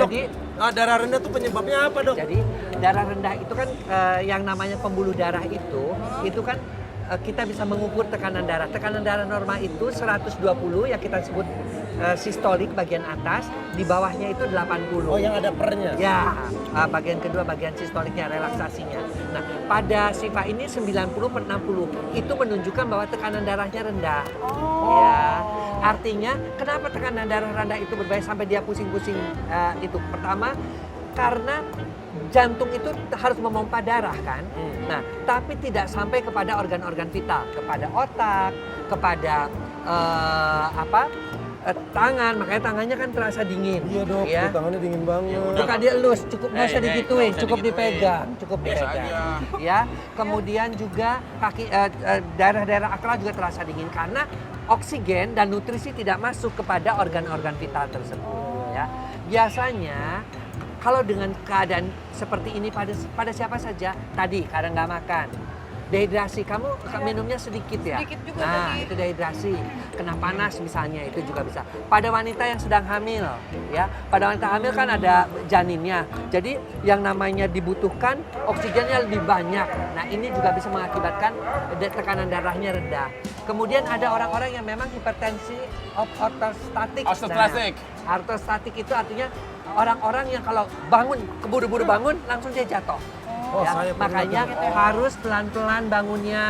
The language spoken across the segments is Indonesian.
Jadi darah rendah tuh penyebabnya apa, Dok? Jadi darah rendah itu kan yang namanya pembuluh darah itu kan kita bisa mengukur tekanan darah. Tekanan darah normal itu 120 yang kita sebut sistolik bagian atas, di bawahnya itu 80. Oh, yang ada pernya. Ya, bagian kedua bagian sistoliknya, relaksasinya. Nah, pada Siva ini 90/60 itu menunjukkan bahwa tekanan darahnya rendah. Ya, artinya kenapa tekanan darah rendah itu berbahaya sampai dia pusing-pusing itu? Pertama, karena jantung itu harus memompa darah kan. Nah, tapi tidak sampai kepada organ-organ vital, kepada otak, kepada tangan, makanya tangannya kan terasa dingin. Iya, Dok, ya. tangannya dingin banget. Bukan dielus, cukup nggak usah digituin, cukup dipegang, cukup Biasa dipegang. aja. Ya, kemudian juga kaki daerah-daerah akral juga terasa dingin karena oksigen dan nutrisi tidak masuk kepada organ-organ vital tersebut. Ya, biasanya kalau dengan keadaan seperti ini pada siapa saja, tadi kadang nggak makan, dehidrasi, kamu minumnya sedikit ya? Sedikit juga Nah, tadi. itu dehidrasi. Kena panas misalnya, itu juga bisa. Pada wanita yang sedang hamil, ya. Pada wanita hamil kan ada janinnya. Jadi yang namanya dibutuhkan oksigennya lebih banyak. Nah, ini juga bisa mengakibatkan tekanan darahnya rendah. Kemudian ada orang-orang yang memang hipertensi ortostatik. Ortostatik. Nah, ortostatik itu artinya orang-orang yang kalau bangun, keburu-buru bangun, langsung dia jatuh. Oh, Ya, saya pernah makanya harus pelan-pelan bangunnya.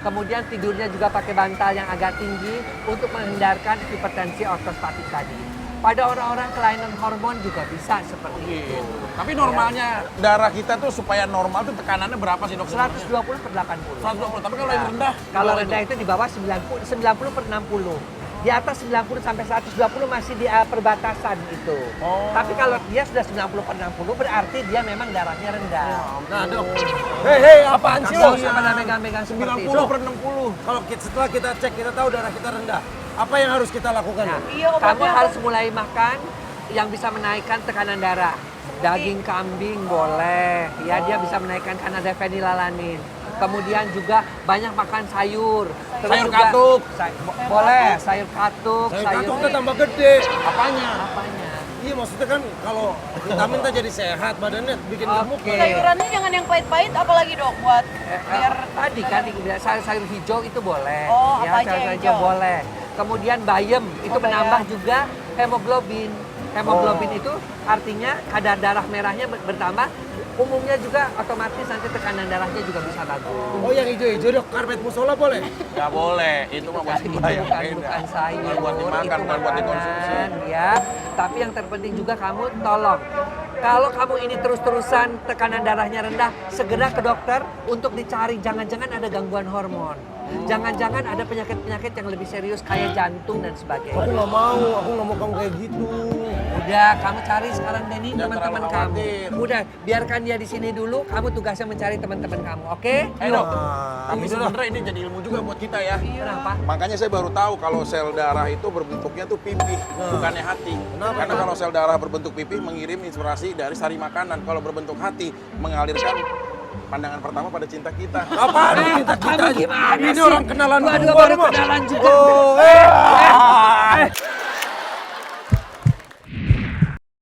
Kemudian tidurnya juga pakai bantal yang agak tinggi untuk menghindarkan hipertensi ortostatik tadi. Pada orang-orang kelainan hormon juga bisa seperti itu. Tapi normalnya darah kita tuh supaya normal tuh tekanannya berapa sih, Dok? 120/80. 120. Tapi kalau yang rendah? Kalau rendah itu di bawah 90/60. Di atas 90 sampai 120 masih di perbatasan itu. Oh. Tapi kalau dia sudah 90/60 berarti dia memang darahnya rendah. Nah, Dok. Hei, apaan sih, Nggak Dok? usah pada megang-megang seperti itu. 90/60. Kalau setelah kita cek, kita tahu darah kita rendah. Apa yang harus kita lakukan, Nah, Dok? Iya, obatnya kamu apa? harus mulai makan yang bisa menaikkan tekanan darah. Daging kambing boleh, ya dia bisa menaikkan karena ada fenilalanin. Kemudian juga banyak makan sayur. Terus Sayur juga katuk. boleh, sayur katuk, Sayur katuk tuh tambah gede. Apanya? apanya? Iya, maksudnya kan kalau vitamin tuh jadi sehat, badannya bikin gemuk. Oke. Sayurannya jangan yang pahit-pahit, apalagi Dok buat biar Tadi kan sayur hijau itu boleh. Oh, ya, apa aja sayur yang hijau hijau? boleh. Kemudian bayam itu bayam. menambah juga hemoglobin. Hemoglobin itu artinya kadar darah merahnya bertambah. Umumnya juga otomatis nanti tekanan darahnya juga bisa bagus. Oh, yang hijau-hijau, Dok, karpet musola boleh? Nggak boleh. Itu mah buat Itu bayang. bukan sayur, Bukan buat dimakan, itu bukan buat dikonsumsi. makanan, ya. Tapi yang terpenting juga kamu tolong, kalau kamu ini terus-terusan tekanan darahnya rendah, segera ke dokter untuk dicari. Jangan-jangan ada gangguan hormon. Jangan-jangan ada penyakit-penyakit yang lebih serius kayak jantung dan Aku sebagainya. nggak mau kamu kayak gitu. Udah, kamu cari sekarang Denny Jangan teman-teman terlalu kamu. khawatir. Udah, biarkan dia di sini dulu. Kamu tugasnya mencari teman-teman kamu, oke? Dok. Nah, Tapi gitu dah. sebenarnya ini jadi ilmu juga buat kita ya. Kenapa? Makanya saya baru tahu kalau sel darah itu berbentuknya tuh pipih, bukannya hati. Kenapa? Karena kalau sel darah berbentuk pipih mengirim inspirasi dari sari makanan. Kalau berbentuk hati mengalirkan pandangan pertama pada cinta kita. Apaan nih cinta kita? Kamu gimana Ini sih? orang kenalan Dua-dua gua, baru Bang. kenalan juga. Oh,